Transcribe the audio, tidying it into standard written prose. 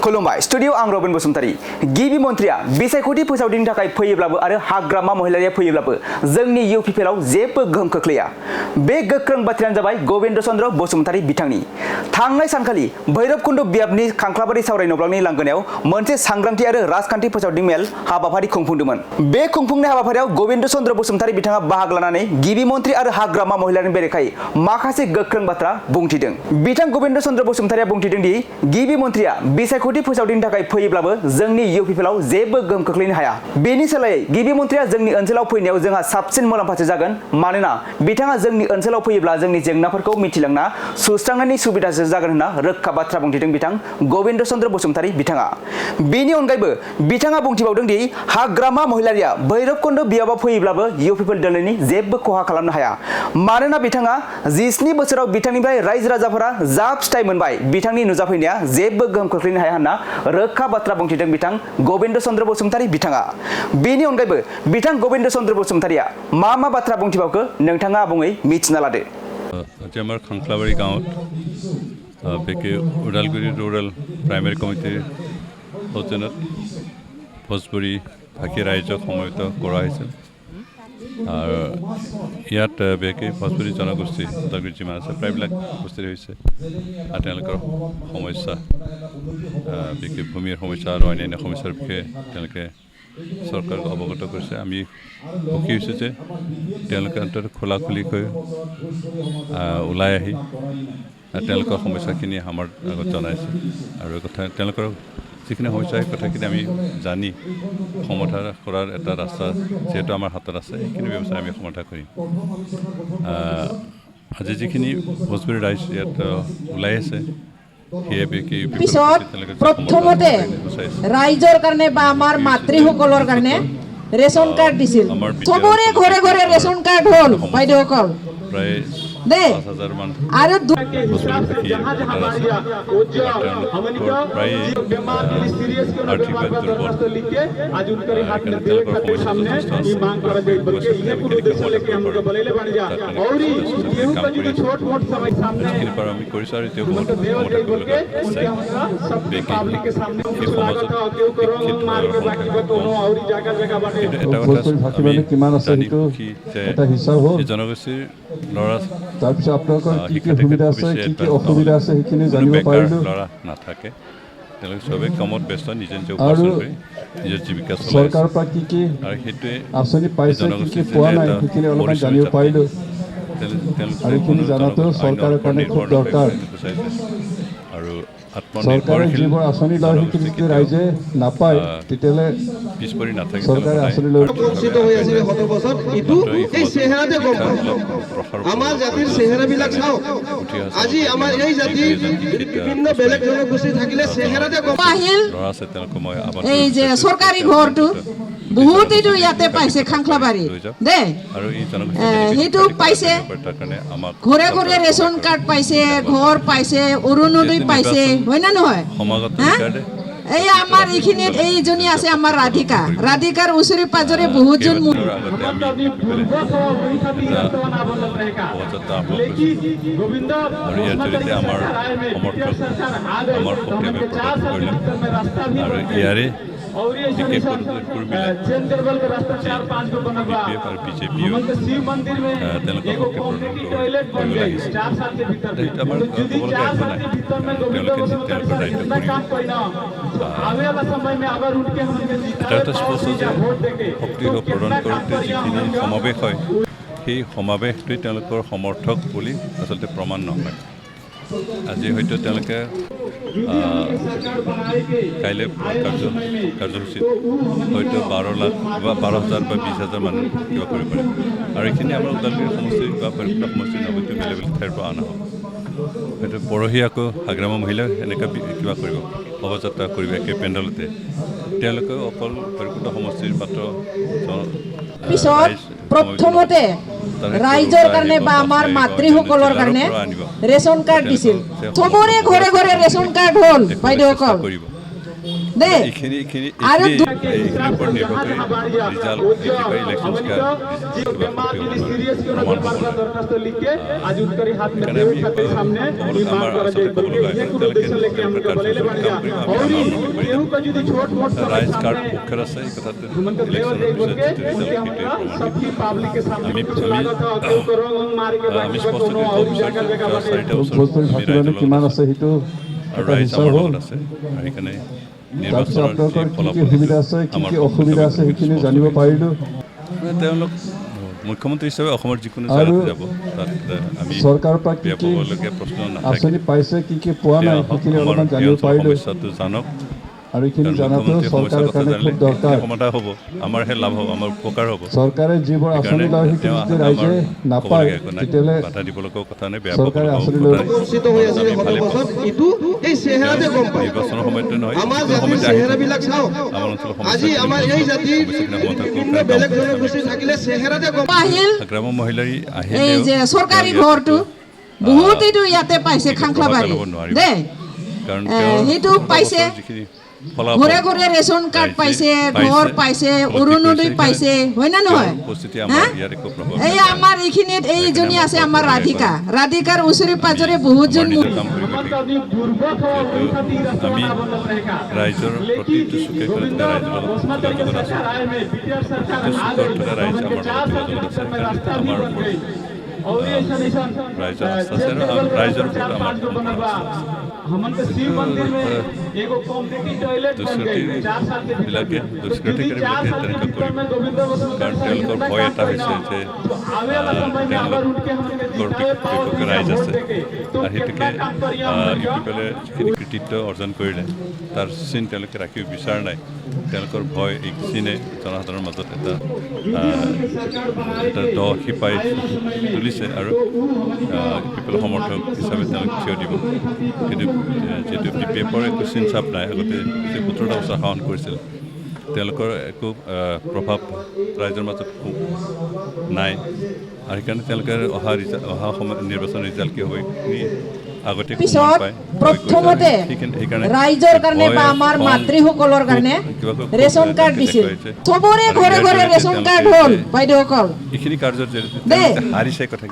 खुलुमबाय स्टुडियो आं रबिन बसुमतारी गिबि मन्त्रिया बिसायख'थि फोसावदिनि थाखाय फैयोब्लाबो आरो हाग्रामा महिलारिया फैयोब्लाबो जोंनि इउपिपिएलआव जेबो गोहोम खोख्लैया बे गोख्रों बाथ्रायानो जाबाय गबिन्द चन्द्र बसुमतारी बिथांनि थांनाय सानखालि भैरबकुन्द बियाबनि खांख्लाबारि सावराय नब्लांनि लांगोनायाव मोनसे सांग्रांथि आरो राजखान्थि फोसावदिं मेल हाबाफारि खुंफुंदोंमोन बे खुंफुंनाय हाबाफारियाव गबिन्द चन्द्र बसुमतारी बिथाङा बाहागो लानानै गिबि मन्त्रि आरो हाग्रामा महिलारिनि बेरेखायै माखासे गोख्रों बाथ्रा बुंथिदों बिथां गबिन्द चन्द्र बसुमतारिया बुंथिदों दि गिबि मन्त्रिया बिसायख'थि फोसावदिनि थाखाय फैयोब्लाबो जोंनि इउपिपिएलआव जेबो गोहोम खोख्लैनो हाया बेनि सोलायै गिबि मन्त्रिया जोंनि ओनसोलाव फैनायाव जोंहा साबसिन मुलाम्फासो जागोन मानोना बिथाङा जोंनि ओनसोलाव फैयोब्ला जोंनि जेंनाफोरखौ मिथिलांना सुस्रांनायनि सुबिदासो जागोन होनना रोखा बाथ्रा बुंथिदों बिथां गबिन्द चन्द्र बसुमतारी बिथाङा बेनि अनगायैबो बिथाङा बुंथिबावदों दि हाग्रामा महिलारिया भैरबकुन्द बियाबाव फैयोब्लाबो इउपिपिएल दलनि जेबो खहा खालामनो हाया मानोना बिथाङा 17 बोसोराव बिथांनिफ्राय रायजो राजाफोरा जा फिथाइ मोनबाय बिथांनि नुजाफैनाया जेबो गोहोम खोख्लैनो हाया होनना रोखा बाथ्रा बुंथिदों बिथां गबिन्द चन्द्र बसुमतारी बिथाङा बेनि अनगायैबो बिथां गबिन्द चन्द्र बसुमतारिया मा बाथ्रा बुंथिबावखो नोंथाङा आबुङै मिथिना लादो আমাৰ খাংখলাবাৰী গাঁৱত বিশেষকৈ ওদালগুৰি ৰুৰেল প্ৰাইমেৰী কমিটিৰ সৌজন্যত ভোজপুৰী ভাষী ৰাইজক সমবেত কৰা হৈছিল আৰু ইয়াত বিশেষকৈ ভোজপুৰী জনগোষ্ঠী ওদালগুৰিত যিমান আছে প্ৰায়বিলাক উপস্থিত হৈছে আৰু তেওঁলোকৰ সমস্যা বিশেষকৈ ভূমিৰ সমস্যা আৰু অন্যান্য সমস্যাৰ বিষয়ে তেওঁলোকে চৰকাৰক অৱগত কৰিছে আমি সুখী হৈছোঁ যে তেওঁলোকে অন্তত খোলাখুলিকৈ ওলাই আহি তেওঁলোকৰ সমস্যাখিনি আমাৰ আগত জনাইছে আৰু এই কথা তেওঁলোকৰ যিখিনি সমস্যা সেই কথাখিনি আমি জানি সমাধান কৰাৰ এটা ৰাস্তা যিহেতু আমাৰ হাতত আছে সেইখিনি ব্যৱস্থা আমি সমাধান কৰিম আজি যিখিনি ভোজপুৰী ৰাইজ ইয়াত ওলাই আছে পিছত প্ৰথমতে ৰাইজৰ কাৰণে বা আমাৰ মাতৃসকলৰ কাৰণে ৰেচন কাৰ্ড দিছিল চবৰে ঘৰে ঘৰে ৰেচন কাৰ্ড হ'ল বাইদেউসকল প্ৰায় দেই আৰু প্ৰায় আৰ্থিকভাৱে দুৰ্বল আমি কৰিছোঁ আৰু এতিয়া জনগোষ্ঠীৰ ল'ৰা তাৰপিছত আপোনালোকৰ কি সুবিধা আছে কি অসুবিধা আছে সেইখিনি জানিব পাৰিলোঁ ল'ৰা নাথাকে তেওঁলোকে চবেই কামত ব্যস্ত নিজে নিজে উপাৰ্জন কৰি নিজৰ জীৱিকা চলাই চৰকাৰৰ পৰা কি আৰু সেইটোৱে আঁচনি পাইছে কি পোৱা নাই সেইখিনি অলপমান জানিব পাৰিলোঁ আৰু এইখিনি জনাটো চৰকাৰৰ কাৰণে খুব দৰকাৰ আৰু চৰকাৰে যিবোৰ আঁচনি লয় সেইখিনি যদি ৰাইজে নাপায় তেতিয়াহ'লে পিছপৰি নাথাকে চৰকাৰে আঁচনি লৈ বঞ্চিত হৈ আছিলে 7 বছৰ ইটো এই চেহেৰাতে গম পায় আমাৰ জাতিৰ চেহেৰাবিলাক চাওক আজি আমাৰ এই জাতিৰ বিভিন্ন বেলেগ জনগোষ্ঠী থাকিলে চেহেৰাতে গম আহিল ল'ৰা আছে তেওঁলোকে মই এই যে চৰকাৰী ঘৰটো বহুত এইটো ইয়াতে পাইছে খাংখলাবাৰী দেই আৰু এই সেইটো পাইছে ঘৰে ঘৰে ৰেচন কাৰ্ড পাইছে ঘৰ পাইছে অৰুণোদয় পাইছে হয় না নহয় সমাগত এই আমাৰ এইখিনিত এইজনী আছে আমাৰ ৰাধিকাৰ ওচৰে পাজৰে বহুতজন আমাৰ ইয়াৰে এটা স্পষ্ট যে শক্তি প্ৰদান কৰোঁতে যিখিনি সমাৱেশ হয় সেই সমাৱেশটোৱে তেওঁলোকৰ সমৰ্থক বুলি আচলতে প্ৰমাণ নহয় আজি হয়তো তেওঁলোকে কাইলৈ কাৰ্যসূচীত হয়তো 12 লাখ বা 12,000 বা 20,000 মানুহ কিবা কৰিব পাৰে আৰু এইখিনি আমাৰ ওদালগুৰি সমষ্টি বা ভৈৰৱকুণ্ড সমষ্টিৰ নৱতে বেলেগ বেলেগ ঠাইৰ পৰা অনা হ'ব হয়তো পৰহি আকৌ হাগ্ৰামা মহিলাই এনেকৈ কিবা কৰিব শোভাযাত্ৰা কৰিব একে পেণ্ডেলতে তেওঁলোকে অকল ভৈৰৱকুণ্ড সমষ্টিৰ মাত্ৰ পিছত প্ৰথমতে ৰাইজৰ কাৰণে বা আমাৰ মাতৃসকলৰ কাৰণে ৰেচন কাৰ্ড দিছিল চবৰে ঘৰে ঘৰে ৰেচন কাৰ্ড হ'ল বাইদেউসকল দে আৰু এইখিনিৰ ওপৰত নিৰ্ভৰ কৰি ৰিজাল্ট ইলেকশ্যন ৰাইজ কাৰ পক্ষত আছে এই কথাটো আমি স্পষ্ট ভোজপুৰী ভাষী কিমান আছে সেইটো আৰু ৰাইজ আমাৰ লগত আছে আৰু সেইকাৰণে তাৰপিছত আপোনালোকৰ কি কি সুবিধা আছে কি কি অসুবিধা আছে সেইখিনি জানিব পাৰিলোঁ তেওঁলোক মুখ্যমন্ত্ৰী হিচাপে অসমৰ যিকোনো জাগাত যাব তাত আমি চৰকাৰৰ পৰা কি কি হ'বলগীয়া প্ৰশ্ন নাথাকে আঁচনি পাইছে কি কি পোৱা নাই সেইখিনি অলপমান জানিব পাৰিলোঁ সমস্যাটো জানক আৰু এইখিনি জানাটো চৰকাৰৰ কাৰণে খুব দৰকাৰ সমাধান হ'ব আমাৰহে লাভ হ'ব আমাৰ উপকাৰ হ'ব চৰকাৰে যিবোৰ আঁচনি লয় সেইখিনি যদি ৰাইজে নাপায় তেতিয়াহ'লে বাধা দিবলগীয়া কথা নাই বেয়া চৰকাৰে আঁচনি লৈ বঞ্চিত হৈ আছে শত বছৰ ইটো এই চেহেৰাতে গম পায় নিৰ্বাচনৰ সময়তে নহয় আমাৰ জাতিৰ চেহেৰাবিলাক চাওক আমাৰ অঞ্চলৰ আজি আমাৰ এই জাতিৰ বিভিন্ন বেলেগ জনগোষ্ঠী থাকিলে চেহেৰাতে গম আহিল গ্ৰাম্য মহিলাই এই যে চৰকাৰী ঘৰটো বহুতেইটো ইয়াতে পাইছে খাংখলাবাৰী দে কাৰণ সেইটো পাইছে যিখিনি ঘৰে ঘৰে ৰেচন কাৰ্ড পাইছে ঘৰ পাইছে অৰুণোদয় পাইছে হয় না নহয় এই আমাৰ এইখিনিত এইজনী আছে আমাৰ ৰাধিকাৰ ওচৰে পাজৰে বহুতজন আমি ৰাইজৰ প্ৰতিটো চুকে ৰাইজৰ ৰাইজ আমাৰ ৰাইজৰ আস্থা আছে আৰু ৰাইজৰ ওপৰত আমাৰ দুষ্কৃতিবিলাকে দুষ্কৃতিকাৰীবিলাকে তেনেকৈ কৰিব কাৰণ তেওঁলোকৰ ভয় এটা হৈছে যে তেওঁলোকৰ বিপক্ষে ৰাইজ আছে আৰু সেইটোকে ইউপিপিএলে যিখিনি কৃতিত্ব অৰ্জন কৰিলে তাৰ চিন তেওঁলোকে ৰাখিব বিচৰা নাই তেওঁলোকৰ ভয় এই চিনে জনসাধাৰণৰ মাজত এটা দ শিপাই তুলিছে আৰু ইউপিপিএলৰ সমৰ্থক হিচাপে তেওঁলোক থিয় দিব কিন্তু যিহেতু বিপিএফৰ একো চিন চাপ নাই আগতে যে 17টা বছৰ শাসন কৰিছিল তেওঁলোকৰ একো প্ৰভাৱ ৰাইজৰ মাজত নাই আৰু সেইকাৰণে তেওঁলোকে অহা সময়ত নিৰ্বাচন ৰিজাল্ট কি হ'ব আগতে পিছত প্ৰথমতে ৰাইজৰ কাৰণে বা আমাৰ মাতৃসকলৰ কাৰণে ৰেচন কাৰ্ড দিছিল চবৰে ঘৰে ঘৰে ৰেচন কাৰ্ড হ'ল বাইদেউসকল এইখিনি কাৰ্যত হাৰিছে কথা